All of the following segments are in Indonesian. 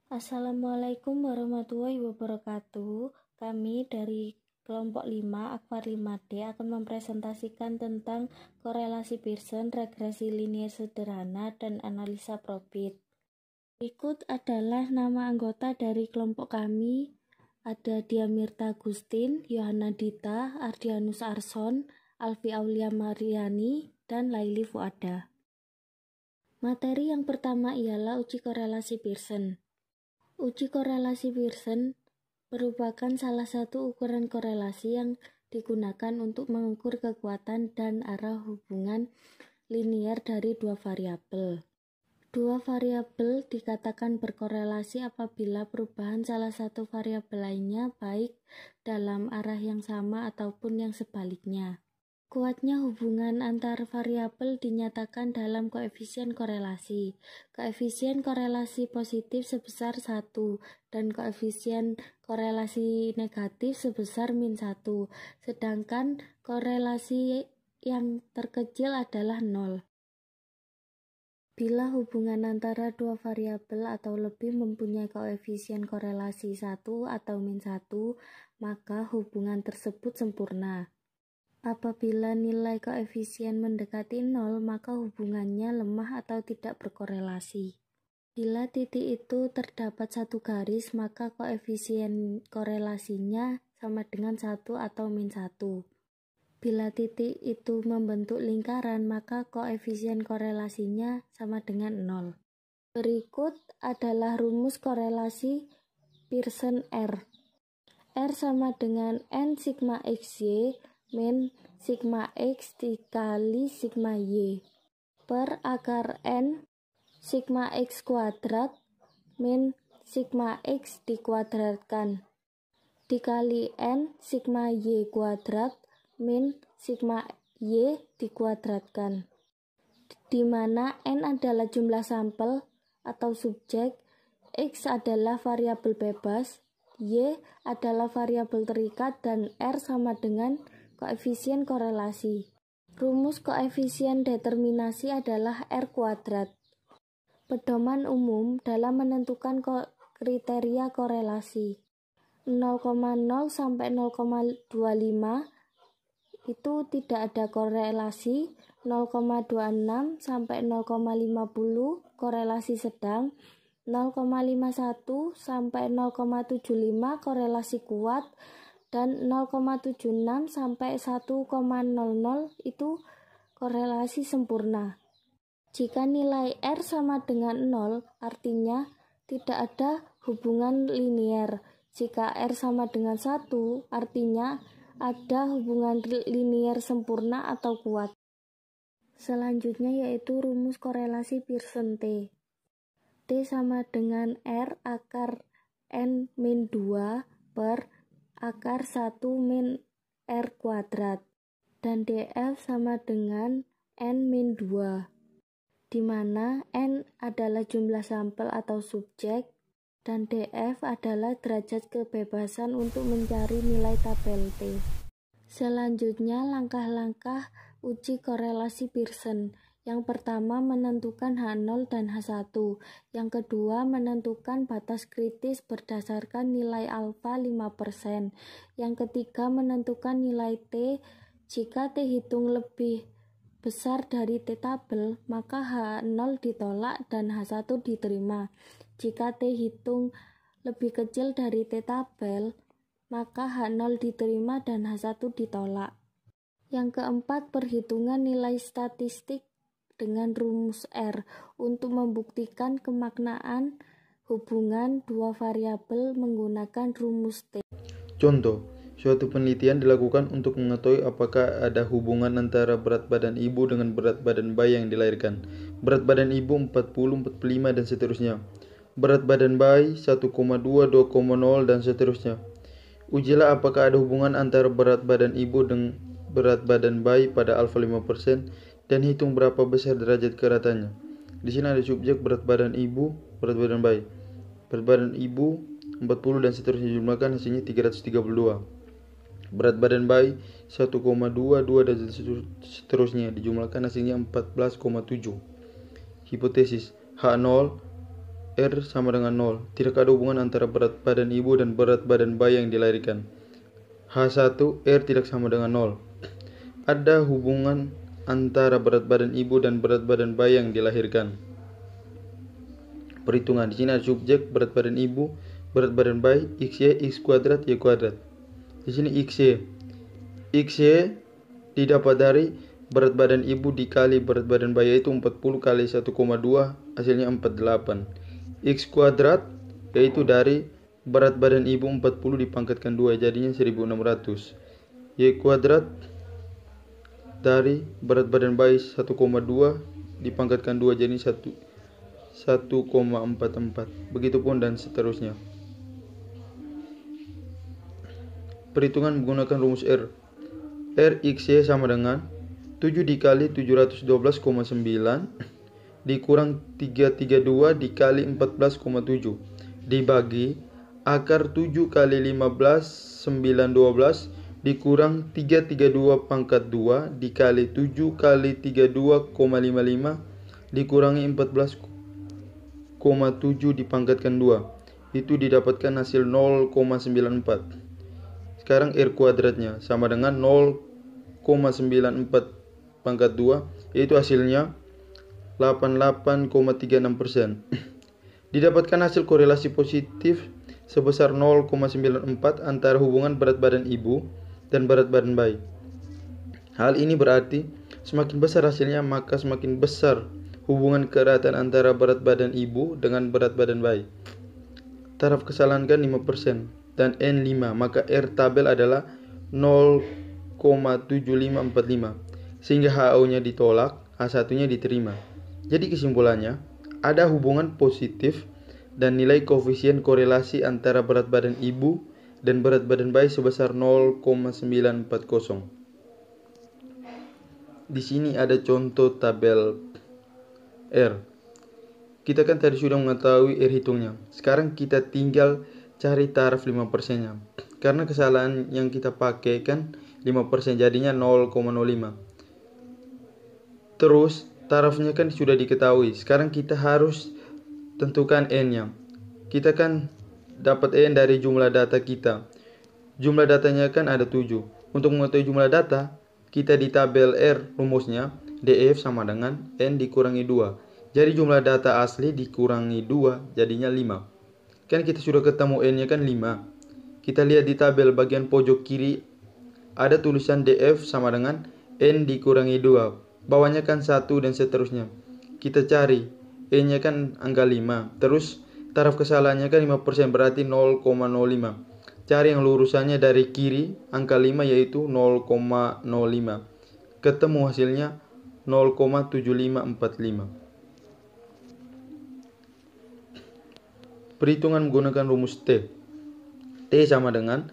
Assalamualaikum warahmatullahi wabarakatuh. Kami dari kelompok 5 Akvar 5D akan mempresentasikan tentang korelasi Pearson, regresi linier sederhana, dan analisa profit. Berikut adalah nama anggota dari kelompok kami. Ada Diamirta Agustin, Yohana Dita, Ardianus Arson, Alfi Aulia Mariani, dan Laili Fuada. Materi yang pertama ialah uji korelasi Pearson. Uji korelasi Pearson merupakan salah satu ukuran korelasi yang digunakan untuk mengukur kekuatan dan arah hubungan linier dari dua variabel. Dua variabel dikatakan berkorelasi apabila perubahan salah satu variabel lainnya baik dalam arah yang sama ataupun yang sebaliknya. Kuatnya hubungan antar variabel dinyatakan dalam koefisien korelasi. Koefisien korelasi positif sebesar 1 dan koefisien korelasi negatif sebesar min 1. Sedangkan korelasi yang terkecil adalah 0. Bila hubungan antara dua variabel atau lebih mempunyai koefisien korelasi 1 atau min 1, maka hubungan tersebut sempurna. Apabila nilai koefisien mendekati 0, maka hubungannya lemah atau tidak berkorelasi. Bila titik itu terdapat satu garis, maka koefisien korelasinya sama dengan 1 atau min 1. Bila titik itu membentuk lingkaran, maka koefisien korelasinya sama dengan 0. Berikut adalah rumus korelasi Pearson R. R sama dengan N sigma XY min sigma X dikali sigma Y per akar N sigma X kuadrat min sigma X dikuadratkan dikali N sigma Y kuadrat min sigma Y dikuadratkan, di mana N adalah jumlah sampel atau subjek, X adalah variabel bebas, Y adalah variabel terikat, dan R sama dengan koefisien korelasi. Rumus koefisien determinasi adalah R kuadrat. Pedoman umum dalam menentukan kriteria korelasi 0,0 sampai 0,25 itu tidak ada korelasi, 0,26 sampai 0,50 korelasi sedang, 0,51 sampai 0,75 korelasi kuat, dan 0,76 sampai 1,00 itu korelasi sempurna. Jika nilai R sama dengan 0, artinya tidak ada hubungan linier. Jika R sama dengan 1, artinya ada hubungan linier sempurna atau kuat. Selanjutnya yaitu rumus korelasi Pearson T. T sama dengan R akar N min 2 per akar 1 min R kuadrat, dan DF sama dengan N min 2, di mana N adalah jumlah sampel atau subjek, dan DF adalah derajat kebebasan untuk mencari nilai tabel T. Selanjutnya langkah-langkah uji korelasi Pearson. Yang pertama menentukan H0 dan H1. Yang kedua menentukan batas kritis berdasarkan nilai alfa 5%. Yang ketiga menentukan nilai T. Jika T hitung lebih besar dari T tabel, maka H0 ditolak dan H1 diterima. Jika T hitung lebih kecil dari T tabel, maka H0 diterima dan H1 ditolak. Yang keempat, perhitungan nilai statistik dengan rumus R untuk membuktikan kemaknaan hubungan dua variabel menggunakan rumus T. Contoh, suatu penelitian dilakukan untuk mengetahui apakah ada hubungan antara berat badan ibu dengan berat badan bayi yang dilahirkan. Berat badan ibu 40, 45 dan seterusnya. Berat badan bayi 1,2, 2,0 dan seterusnya. Ujilah apakah ada hubungan antara berat badan ibu dengan berat badan bayi pada alfa 5% dan hitung berapa besar derajat keratannya. Di sini ada subjek berat badan ibu, berat badan bayi. Berat badan ibu 40 dan seterusnya, jumlahkan hasilnya 332. Berat badan bayi 1,2, 2 dan seterusnya, dijumlahkan hasilnya 14,7. Hipotesis H0 R sama dengan 0. Tidak ada hubungan antara berat badan ibu dan berat badan bayi yang dilahirkan. H1 R tidak sama dengan 0. Ada hubungan antara berat badan ibu dan berat badan bayi yang dilahirkan. Perhitungan. Di sini ada subjek, berat badan ibu, berat badan bayi, XY, X kuadrat, Y kuadrat. Di sini XY. XY didapat dari berat badan ibu dikali berat badan bayi, yaitu 40 kali 1,2, hasilnya 48. X kuadrat yaitu dari berat badan ibu 40 dipangkatkan 2, jadinya 1600. Y kuadrat dari berat badan bayi 1,2 dipangkatkan 2, jadi 1,44. Begitupun dan seterusnya. Perhitungan menggunakan rumus R. R XY sama dengan 7 dikali 712,9 dikurang 332 dikali 14,7 dibagi akar 7 kali 15 912 dikurang 332 pangkat 2 dikali 7 kali 32,55 dikurangi 14,7 dipangkatkan 2. Itu didapatkan hasil 0,94. Sekarang R kuadratnya sama dengan 0,94 pangkat 2, yaitu hasilnya 88,36%. Didapatkan hasil korelasi positif sebesar 0,94 antara hubungan berat badan ibu dan berat badan bayi. Hal ini berarti semakin besar hasilnya, maka semakin besar hubungan keeratan antara berat badan ibu dengan berat badan bayi. Taraf kesalahan kan 5% dan N 5, maka R tabel adalah 0,7545. Sehingga HO-nya ditolak, H1-nya diterima. Jadi kesimpulannya, ada hubungan positif dan nilai koefisien korelasi antara berat badan ibu dan berat badan bayi sebesar 0,940. Di sini ada contoh tabel R. Kita kan tadi sudah mengetahui R hitungnya. Sekarang kita tinggal cari taraf 5%-nya. Karena kesalahan yang kita pakai kan 5%, jadinya 0,05. Terus tarafnya kan sudah diketahui. Sekarang kita harus tentukan N-nya. Kita kan dapat N dari jumlah data kita. Jumlah datanya kan ada 7. Untuk mengetahui jumlah data, kita di tabel R rumusnya DF sama dengan N dikurangi 2. Jadi jumlah data asli dikurangi 2 jadinya 5. Kan kita sudah ketemu N-nya kan 5. Kita lihat di tabel bagian pojok kiri ada tulisan DF sama dengan N dikurangi 2. Bawahnya kan 1 dan seterusnya. Kita cari N-nya kan angka 5. Terus taraf kesalahannya kan 5%, berarti 0,05. Cari yang lurusannya dari kiri angka 5 yaitu 0,05. Ketemu hasilnya 0,7545. Perhitungan menggunakan rumus T. T sama dengan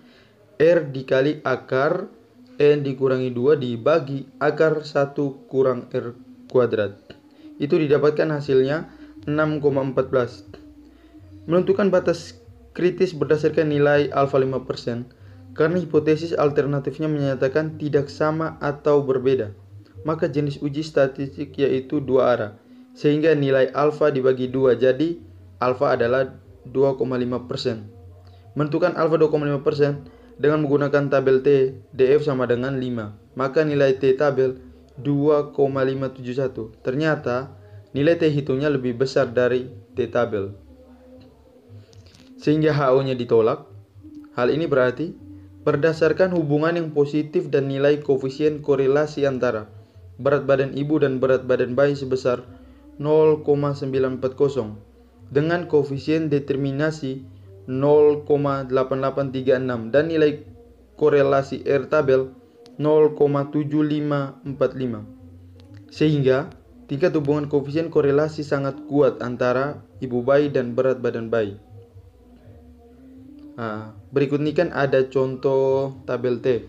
R dikali akar N dikurangi 2 dibagi akar 1 kurang R kuadrat. Itu didapatkan hasilnya 6,14. Menentukan batas kritis berdasarkan nilai alfa 5%. Karena hipotesis alternatifnya menyatakan tidak sama atau berbeda, maka jenis uji statistik yaitu 2 arah. Sehingga nilai alfa dibagi 2, jadi alfa adalah 2,5%. Menentukan alfa 2,5% dengan menggunakan tabel T, DF sama dengan 5. Maka nilai T tabel 2,571. Ternyata nilai T hitungnya lebih besar dari T tabel. Sehingga HO-nya ditolak. Hal ini berarti berdasarkan hubungan yang positif dan nilai koefisien korelasi antara berat badan ibu dan berat badan bayi sebesar 0,940 dengan koefisien determinasi 0,8836 dan nilai korelasi R tabel 0,7545. Sehingga tingkat hubungan koefisien korelasi sangat kuat antara ibu bayi dan berat badan bayi. Berikut ini kan ada contoh tabel T.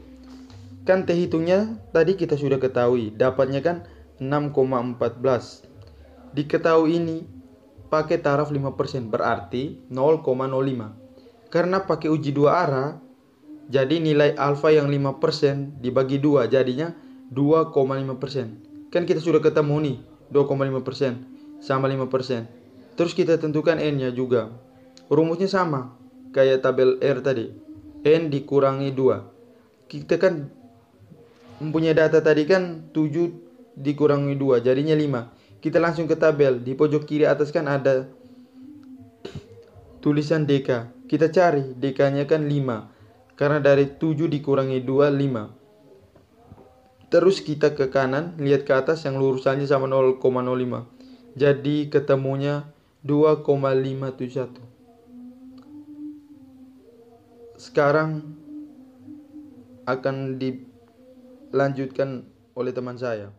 Kan T hitungnya tadi kita sudah ketahui, dapatnya kan 6,14. Diketahui ini pakai taraf 5%, berarti 0,05. Karena pakai uji 2 arah, jadi nilai alfa yang 5% dibagi 2 jadinya 2,5%. Kan kita sudah ketemu nih, 2,5% sama 5%. Terus kita tentukan N-nya juga. Rumusnya sama kayak tabel R tadi. N dikurangi 2. Kita kan mempunyai data tadi kan 7 dikurangi 2 jadinya 5. Kita langsung ke tabel. Di pojok kiri atas kan ada tulisan DK. Kita cari DK-nya kan 5. Karena dari 7 dikurangi 2 5. Terus kita ke kanan, lihat ke atas yang lurusannya sama 0,05. Jadi ketemunya 2,571. Sekarang akan dilanjutkan oleh teman saya.